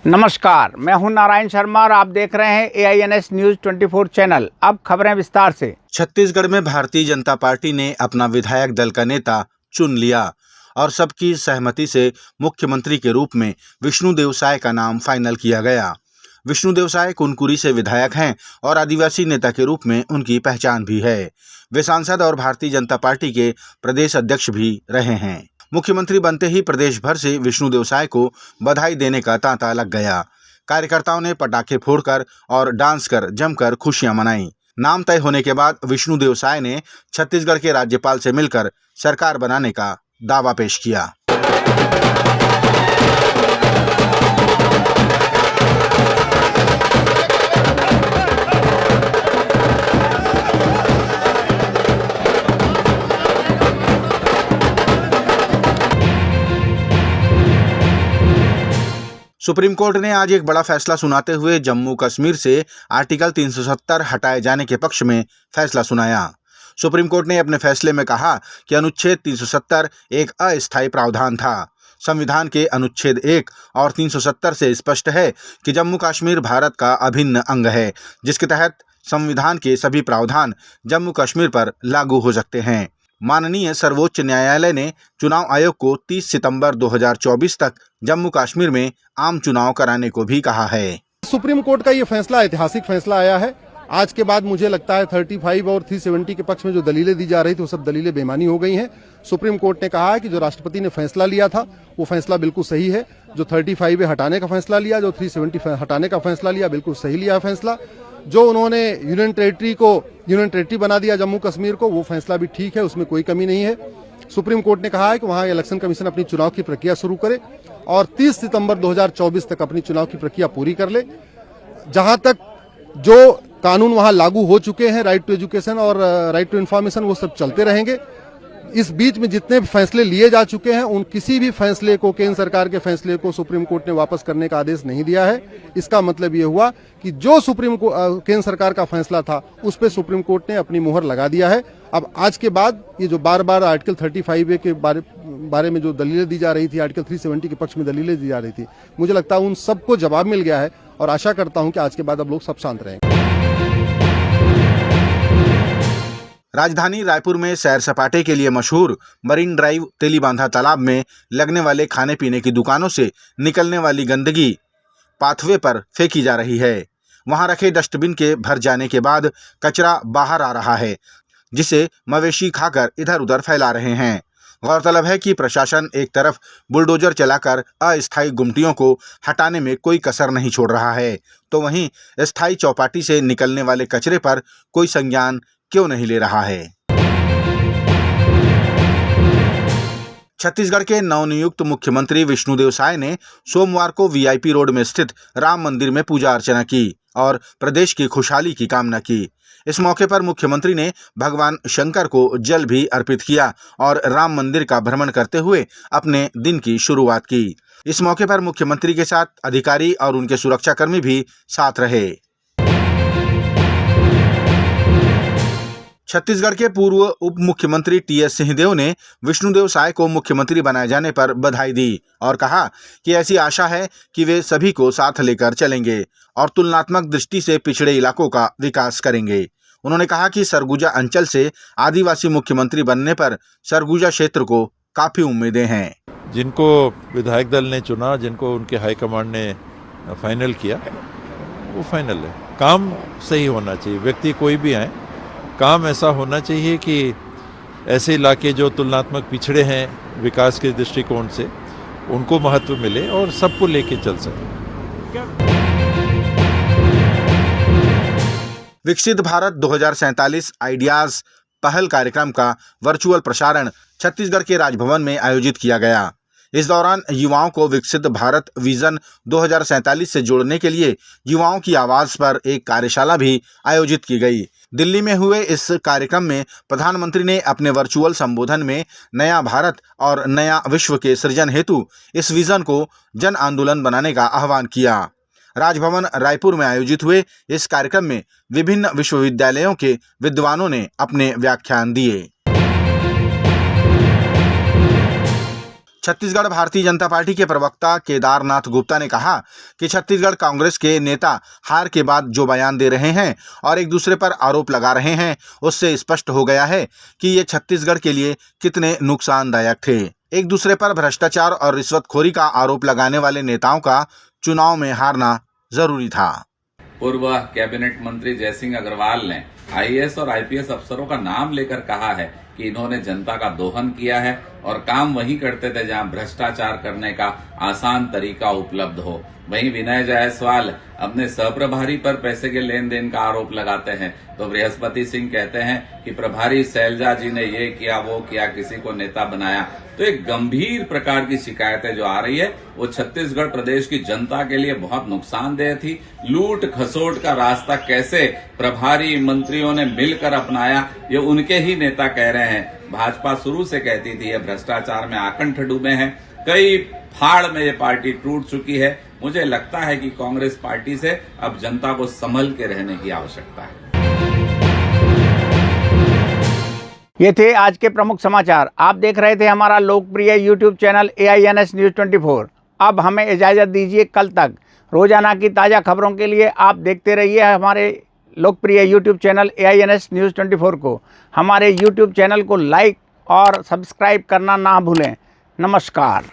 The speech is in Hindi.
नमस्कार, मैं हूं नारायण शर्मा और आप देख रहे हैं AINS न्यूज 24 चैनल। अब खबरें विस्तार से। छत्तीसगढ़ में भारतीय जनता पार्टी ने अपना विधायक दल का नेता चुन लिया और सबकी सहमति से मुख्यमंत्री के रूप में विष्णुदेव साय का नाम फाइनल किया गया। विष्णुदेव साय कुनकुरी से विधायक हैं और आदिवासी नेता के रूप में उनकी पहचान भी है। वे सांसद और भारतीय जनता पार्टी के प्रदेश अध्यक्ष भी रहे हैं। मुख्यमंत्री बनते ही प्रदेश भर से विष्णुदेव साय को बधाई देने का तांता लग गया। कार्यकर्ताओं ने पटाखे फोड़कर और डांस कर जमकर खुशियां मनाई। नाम तय होने के बाद विष्णुदेव साय ने छत्तीसगढ़ के राज्यपाल से मिलकर सरकार बनाने का दावा पेश किया। सुप्रीम कोर्ट ने आज एक बड़ा फैसला सुनाते हुए जम्मू कश्मीर से आर्टिकल 370 हटाए जाने के पक्ष में फैसला सुनाया। सुप्रीम कोर्ट ने अपने फैसले में कहा कि अनुच्छेद 370 एक अस्थायी प्रावधान था। संविधान के अनुच्छेद 1 और 370 से स्पष्ट है कि जम्मू कश्मीर भारत का अभिन्न अंग है, जिसके तहत संविधान के सभी प्रावधान जम्मू कश्मीर पर लागू हो सकते हैं। माननीय सर्वोच्च न्यायालय ने चुनाव आयोग को 30 सितंबर 2024 तक जम्मू कश्मीर में आम चुनाव कराने को भी कहा है। सुप्रीम कोर्ट का ये फैसला ऐतिहासिक फैसला आया है। आज के बाद मुझे लगता है 35 और 370 के पक्ष में जो दलीलें दी जा रही थी वो सब दलीलें बेमानी हो गई हैं। सुप्रीम कोर्ट ने कहा है कि जो राष्ट्रपति ने फैसला लिया था वो फैसला बिल्कुल सही है। जो 35 हटाने का फैसला लिया, जो 370 हटाने का फैसला लिया, बिल्कुल सही लिया फैसला। जो उन्होंने यूनियन टेरिटरी बना दिया जम्मू कश्मीर को, वो फैसला भी ठीक है, उसमें कोई कमी नहीं है। सुप्रीम कोर्ट ने कहा है कि वहां इलेक्शन कमीशन अपनी चुनाव की प्रक्रिया शुरू करे और 30 सितंबर 2024 तक अपनी चुनाव की प्रक्रिया पूरी कर ले। जहां तक जो कानून वहां लागू हो चुके हैं, राइट टू एजुकेशन और राइट टू इन्फॉर्मेशन, वो सब चलते रहेंगे। इस बीच में जितने फैसले लिए जा चुके हैं उन किसी भी फैसले को, केंद्र सरकार के फैसले को सुप्रीम कोर्ट ने वापस करने का आदेश नहीं दिया है। इसका मतलब ये हुआ कि जो केंद्र सरकार का फैसला था उस पर सुप्रीम कोर्ट ने अपनी मुहर लगा दिया है। अब आज के बाद ये जो बार बार आर्टिकल 35A के बारे में जो दलीलें दी जा रही थी, आर्टिकल 370 के पक्ष में दलीलें दी जा रही थी, मुझे लगता है उन सबको जवाब मिल गया है और आशा करता हूं कि आज के बाद अब लोग सब शांत रहेंगे। राजधानी रायपुर में सैर सपाटे के लिए मशहूर मरीन ड्राइव तेलीबांधा तालाब में लगने वाले खाने पीने की दुकानों से निकलने वाली गंदगी पाथवे पर फेंकी जा रही है। वहां रखे डस्टबिन के भर जाने के बाद कचरा बाहर आ रहा है, जिसे मवेशी खाकर इधर उधर फैला रहे हैं। गौरतलब है कि प्रशासन एक तरफ बुलडोजर चलाकर अस्थायी गुमटियों को हटाने में कोई कसर नहीं छोड़ रहा है, तो वहीं स्थायी चौपाटी से निकलने वाले कचरे पर कोई संज्ञान क्यों नहीं ले रहा है। छत्तीसगढ़ के नवनियुक्त मुख्यमंत्री विष्णुदेव साय ने सोमवार को VIP रोड में स्थित राम मंदिर में पूजा अर्चना की और प्रदेश की खुशहाली की कामना की। इस मौके पर मुख्यमंत्री ने भगवान शंकर को जल भी अर्पित किया और राम मंदिर का भ्रमण करते हुए अपने दिन की शुरुआत की। इस मौके पर मुख्यमंत्री के साथ अधिकारी और उनके सुरक्षाकर्मी भी साथ रहे। छत्तीसगढ़ के पूर्व उप मुख्यमंत्री TS सिंहदेव ने विष्णुदेव साय को मुख्यमंत्री बनाए जाने पर बधाई दी और कहा कि ऐसी आशा है कि वे सभी को साथ लेकर चलेंगे और तुलनात्मक दृष्टि से पिछड़े इलाकों का विकास करेंगे। उन्होंने कहा कि सरगुजा अंचल से आदिवासी मुख्यमंत्री बनने पर सरगुजा क्षेत्र को काफी उम्मीदें हैं। जिनको विधायक दल ने चुना, जिनको उनके हाईकमांड ने फाइनल किया, वो फाइनल है। काम सही होना चाहिए, व्यक्ति कोई भी आए, काम ऐसा होना चाहिए कि ऐसे इलाके जो तुलनात्मक पिछड़े हैं विकास के दृष्टिकोण से, उनको महत्व मिले और सबको लेके चल सके। विकसित भारत 2047 आइडियाज पहल कार्यक्रम का वर्चुअल प्रसारण छत्तीसगढ़ के राजभवन में आयोजित किया गया। इस दौरान युवाओं को विकसित भारत विजन 2047 से जोड़ने के लिए युवाओं की आवाज पर एक कार्यशाला भी आयोजित की गई। दिल्ली में हुए इस कार्यक्रम में प्रधानमंत्री ने अपने वर्चुअल संबोधन में नया भारत और नया विश्व के सृजन हेतु इस विजन को जन आंदोलन बनाने का आह्वान किया। राजभवन रायपुर में आयोजित हुए इस कार्यक्रम में विभिन्न विश्वविद्यालयों के विद्वानों ने अपने व्याख्यान दिए। छत्तीसगढ़ भारतीय जनता पार्टी के प्रवक्ता केदारनाथ गुप्ता ने कहा कि छत्तीसगढ़ कांग्रेस के नेता हार के बाद जो बयान दे रहे हैं और एक दूसरे पर आरोप लगा रहे हैं, उससे स्पष्ट हो गया है कि ये छत्तीसगढ़ के लिए कितने नुकसानदायक थे। एक दूसरे पर भ्रष्टाचार और रिश्वतखोरी का आरोप लगाने वाले नेताओं का चुनाव में हारना जरूरी था। पूर्व कैबिनेट मंत्री जयसिंह अग्रवाल ने आईएएस और आईपीएस अफसरों का नाम लेकर कहा है कि इन्होंने जनता का दोहन किया है और काम वहीं करते थे जहां भ्रष्टाचार करने का आसान तरीका उपलब्ध हो। वहीं विनय जायसवाल अपने सहप्रभारी पर पैसे के लेन देन का आरोप लगाते हैं, तो बृहस्पति सिंह कहते हैं कि प्रभारी शैलजा जी ने ये किया वो किया, किसी को नेता बनाया। तो एक गंभीर प्रकार की शिकायतें जो आ रही है वो छत्तीसगढ़ प्रदेश की जनता के लिए बहुत नुकसानदेह थी। लूट खसोट का रास्ता कैसे प्रभारी मंत्रियों ने मिलकर अपनाया, ये उनके ही नेता कह रहे हैं। भाजपा शुरू से कहती थी ये भ्रष्टाचार में आकंठ डूबे हैं, कई फाड़ में ये पार्टी टूट चुकी है। मुझे लगता है कि कांग्रेस पार्टी से अब जनता को संभल के रहने की आवश्यकता है। ये थे आज के प्रमुख समाचार। आप देख रहे थे हमारा लोकप्रिय यूट्यूब चैनल AINS न्यूज़ 24। अब हमें इजाज़त दीजिए, कल तक रोजाना की ताज़ा खबरों के लिए आप देखते रहिए हमारे लोकप्रिय यूट्यूब चैनल AINS न्यूज़ 24 को। हमारे यूट्यूब चैनल को लाइक और सब्सक्राइब करना ना भूलें। नमस्कार।